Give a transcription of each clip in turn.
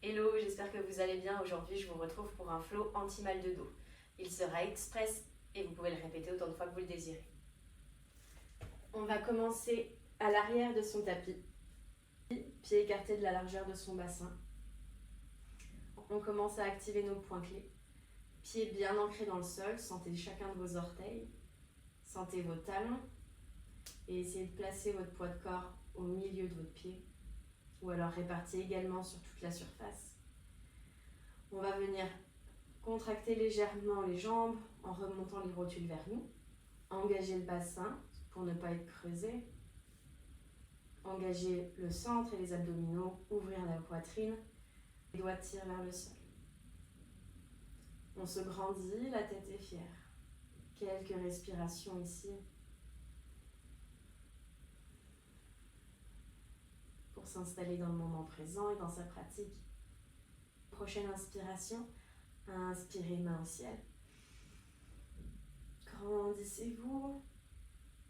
Hello, j'espère que vous allez bien. Aujourd'hui, je vous retrouve pour un flow anti-mal de dos. Il sera express et vous pouvez le répéter autant de fois que vous le désirez. On va commencer à l'arrière de son tapis, pied écarté de la largeur de son bassin. On commence à activer nos points clés. Pieds bien ancrés dans le sol, sentez chacun de vos orteils, sentez vos talons et essayez de placer votre poids de corps au milieu de votre pied ou alors réparti également sur toute la surface. On va venir contracter légèrement les jambes en remontant les rotules vers nous, engager le bassin pour ne pas être creusé, engager le centre et les abdominaux, ouvrir la poitrine, les doigts tirent vers le sol. On se grandit, la tête est fière. Quelques respirations ici. Pour s'installer dans le moment présent et dans sa pratique. Prochaine inspiration, inspirez main au ciel. Grandissez-vous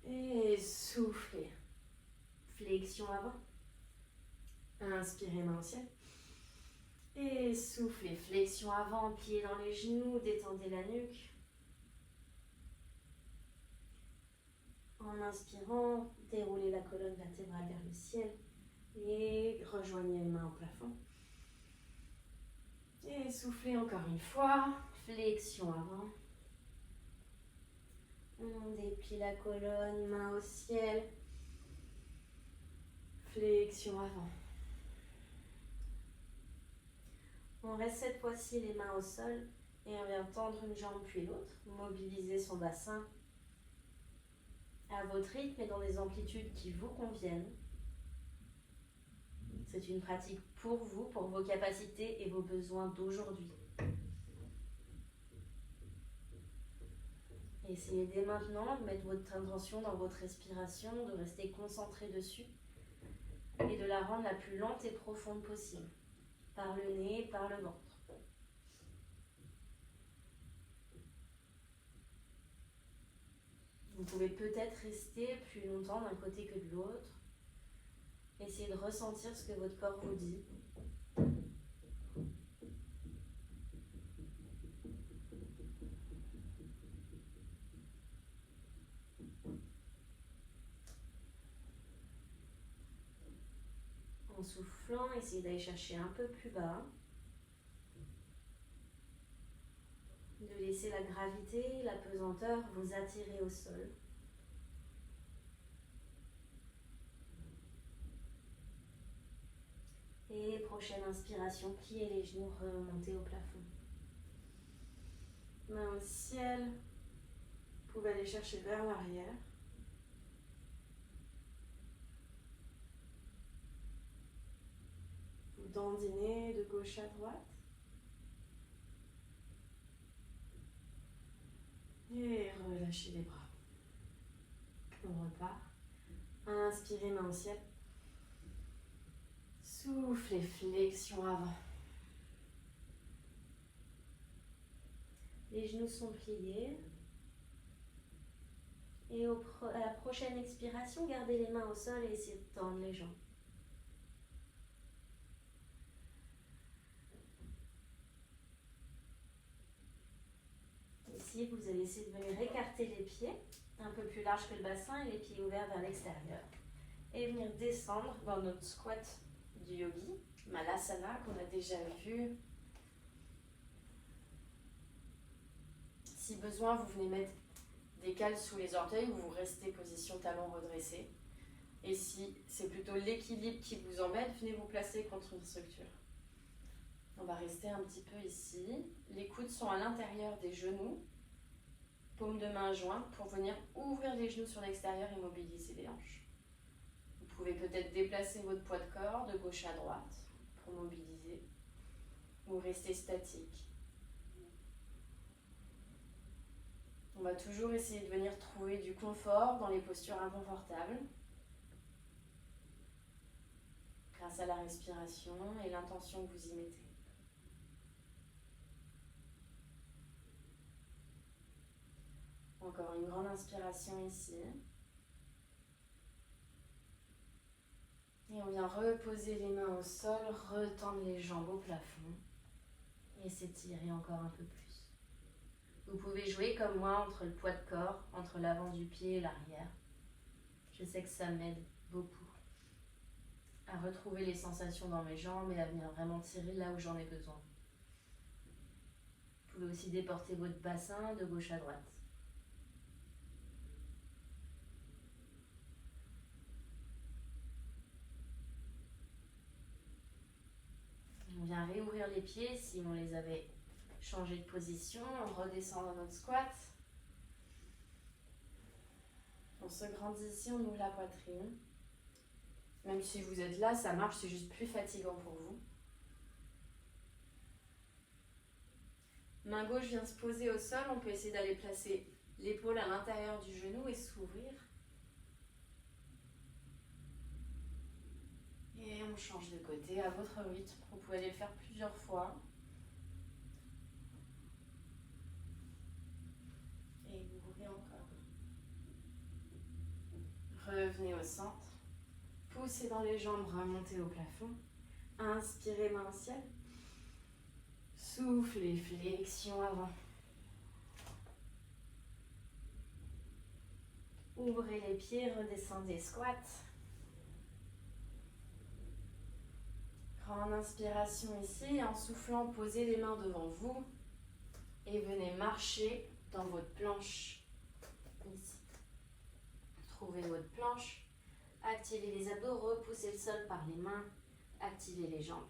et soufflez. Flexion avant. Inspirez main au ciel. Et soufflez, flexion avant, pieds dans les genoux, détendez la nuque. En inspirant, déroulez la colonne vertébrale vers le ciel et rejoignez les mains au plafond. Et soufflez encore une fois, flexion avant. On déplie la colonne, main au ciel. Flexion avant. On reste cette fois-ci les mains au sol et on vient tendre une jambe puis l'autre. Mobiliser son bassin à votre rythme et dans des amplitudes qui vous conviennent. C'est une pratique pour vous, pour vos capacités et vos besoins d'aujourd'hui. Essayez dès maintenant de mettre votre intention dans votre respiration, de rester concentré dessus et de la rendre la plus lente et profonde possible, par le nez, par le ventre. Vous pouvez peut-être rester plus longtemps d'un côté que de l'autre. Essayez de ressentir ce que votre corps vous dit. En soufflant, essayez d'aller chercher un peu plus bas. De laisser la gravité, la pesanteur vous attirer au sol. Et prochaine inspiration, pliez les genoux, remontez au plafond. Main au ciel, vous pouvez aller chercher vers l'arrière. Vous dandinez de gauche à droite. Et relâchez les bras. On repart. Inspirez, main au ciel. Soufflez, flexion avant. Les genoux sont pliés. Et à la prochaine expiration, gardez les mains au sol et essayez de tendre les jambes. Ici, vous allez essayer de venir écarter les pieds, un peu plus large que le bassin et les pieds ouverts vers l'extérieur. Et venir descendre dans notre squat du yogi, Malasana, qu'on a déjà vu. Si besoin, vous venez mettre des cales sous les orteils ou vous restez position talon redressé. Et si c'est plutôt l'équilibre qui vous embête, venez vous placer contre une structure. On va rester un petit peu ici. Les coudes sont à l'intérieur des genoux. Paume de main jointe pour venir ouvrir les genoux sur l'extérieur et mobiliser les hanches. Vous pouvez peut-être déplacer votre poids de corps de gauche à droite pour mobiliser ou rester statique. On va toujours essayer de venir trouver du confort dans les postures inconfortables grâce à la respiration et l'intention que vous y mettez. Encore une grande inspiration ici. Et on vient reposer les mains au sol, retendre les jambes au plafond et s'étirer encore un peu plus. Vous pouvez jouer comme moi entre le poids de corps, entre l'avant du pied et l'arrière. Je sais que ça m'aide beaucoup à retrouver les sensations dans mes jambes et à venir vraiment tirer là où j'en ai besoin. Vous pouvez aussi déporter votre bassin de gauche à droite. On vient réouvrir les pieds si on les avait changés de position. On redescend dans notre squat. On se grandit ici, on ouvre la poitrine. Même si vous êtes là, ça marche, c'est juste plus fatigant pour vous. Main gauche vient se poser au sol. On peut essayer d'aller placer l'épaule à l'intérieur du genou et s'ouvrir. Et on change de côté à votre rythme. Vous pouvez aller le faire plusieurs fois. Et vous ouvrez encore. Revenez au centre. Poussez dans les jambes, remontez au plafond. Inspirez, main au ciel. Soufflez, flexion avant. Ouvrez les pieds, redescendez, squat. Grande inspiration ici. En soufflant, posez les mains devant vous. Et venez marcher dans votre planche. Ici. Trouvez votre planche. Activez les abdos, repoussez le sol par les mains. Activez les jambes.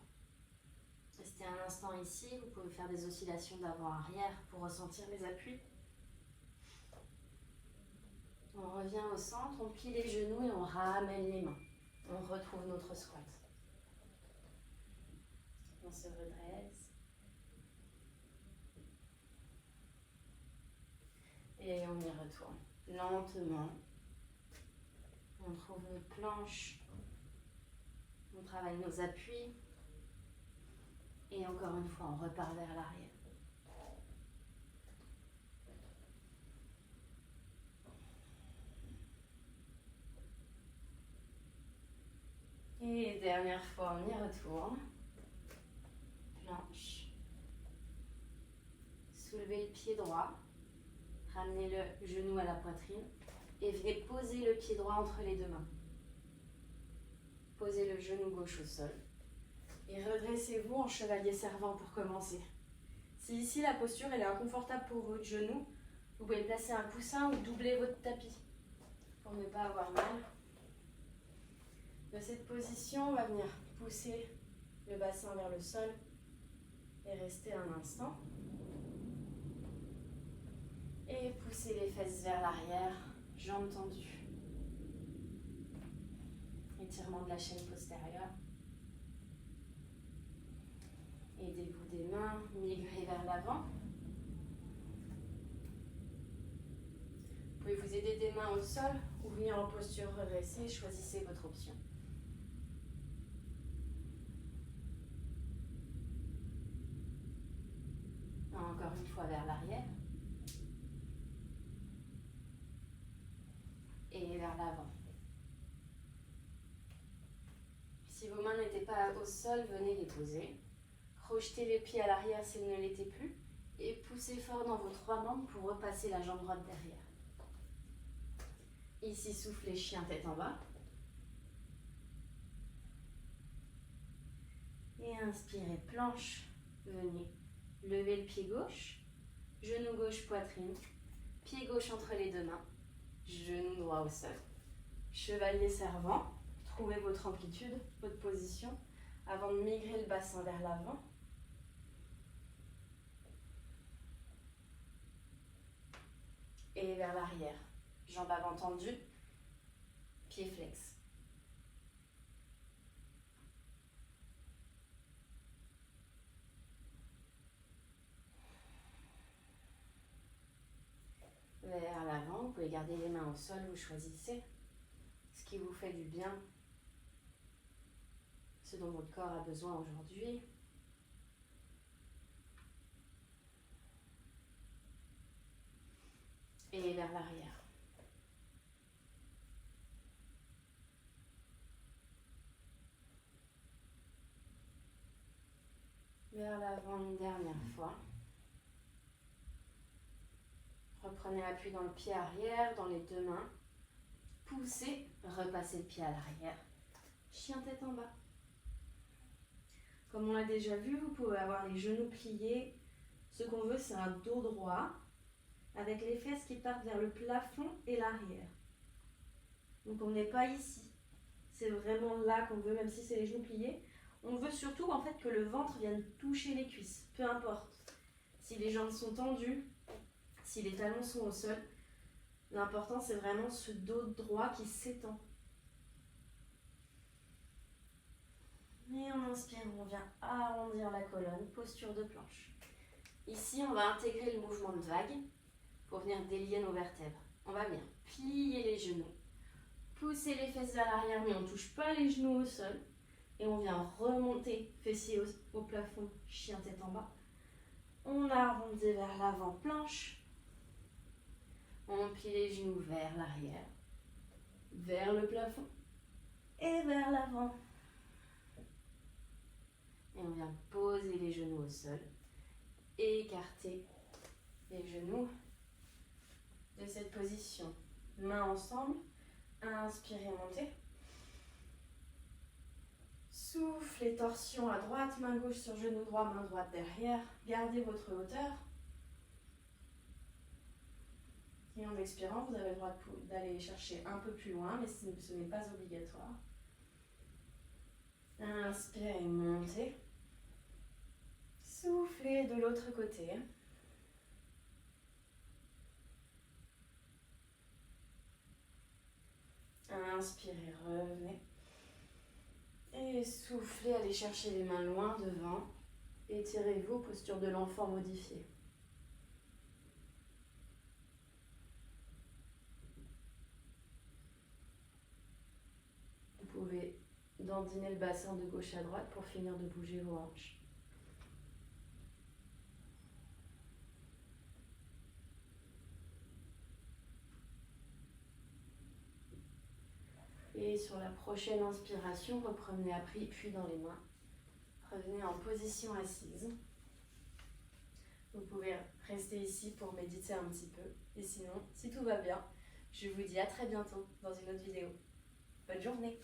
Restez un instant ici. Vous pouvez faire des oscillations d'avant-arrière pour ressentir les appuis. On revient au centre, on plie les genoux et on ramène les mains. On retrouve notre squat. On se redresse. Et on y retourne. Lentement. On trouve notre planche. On travaille nos appuis. Et encore une fois, on repart vers l'arrière. Et dernière fois, on y retourne. Planche. Soulevez le pied droit. Ramenez le genou à la poitrine. Et venez poser le pied droit entre les deux mains. Posez le genou gauche au sol. Et redressez-vous en chevalier servant pour commencer. Si ici la posture elle est inconfortable pour votre genou, vous pouvez placer un coussin ou doubler votre tapis pour ne pas avoir mal. De cette position, on va venir pousser le bassin vers le sol et rester un instant. Et pousser les fesses vers l'arrière, jambes tendues. Étirement de la chaîne postérieure. Aidez-vous des mains, migrez vers l'avant. Vous pouvez vous aider des mains au sol ou venir en posture redressée, choisissez votre option. Encore une fois vers l'arrière. Et vers l'avant. Si vos mains n'étaient pas au sol, venez les poser. Crochetez les pieds à l'arrière s'ils ne l'étaient plus. Et poussez fort dans vos trois membres pour repasser la jambe droite derrière. Ici, soufflez chien tête en bas. Et inspirez, planche. Venez lever le pied gauche. Genou gauche, poitrine. Pied gauche entre les deux mains. Genou droit au sol. Chevalier servant. Trouvez votre amplitude, votre position, avant de migrer le bassin vers l'avant. Et vers l'arrière. Jambes avant tendues, pieds flex. Vers l'avant, vous pouvez garder les mains au sol, vous choisissez ce qui vous fait du bien, ce dont votre corps a besoin aujourd'hui. Et vers l'arrière. vers l'avant une dernière fois. Reprenez l'appui dans le pied arrière, dans les deux mains. Poussez, repassez le pied à l'arrière. Chien tête en bas. Comme on l'a déjà vu, vous pouvez avoir les genoux pliés. Ce qu'on veut, c'est un dos droit, avec les fesses qui partent vers le plafond et l'arrière. Donc on n'est pas ici. C'est vraiment là qu'on veut, même si c'est les genoux pliés. On veut surtout en fait que le ventre vienne toucher les cuisses, peu importe. Si les jambes sont tendues, si les talons sont au sol, l'important c'est vraiment ce dos droit qui s'étend. Et on inspire, on vient arrondir la colonne, posture de planche. Ici, on va intégrer le mouvement de vague pour venir délier nos vertèbres. On va venir plier les genoux, pousser les fesses vers l'arrière, mais on ne touche pas les genoux au sol. Et on vient remonter, fessiers au plafond, chien tête en bas. On arrondit vers l'avant, planche. On plie les genoux vers l'arrière, vers le plafond et vers l'avant. Et on vient poser les genoux au sol, écarter les genoux de cette position. Mains ensemble, inspirez, montez. Soufflez, torsion à droite, main gauche sur genou droit, main droite derrière. Gardez votre hauteur. Et en expirant, vous avez le droit d'aller chercher un peu plus loin, mais ce n'est pas obligatoire. Inspirez, montez. Soufflez de l'autre côté. Inspirez, revenez. Et soufflez, allez chercher les mains loin devant. Étirez-vous, posture de l'enfant modifiée. Vous pouvez dandiner le bassin de gauche à droite pour finir de bouger vos hanches. Et sur la prochaine inspiration, reprenez appui dans les mains. Revenez en position assise. Vous pouvez rester ici pour méditer un petit peu. Et sinon, si tout va bien, je vous dis à très bientôt dans une autre vidéo. Bonne journée!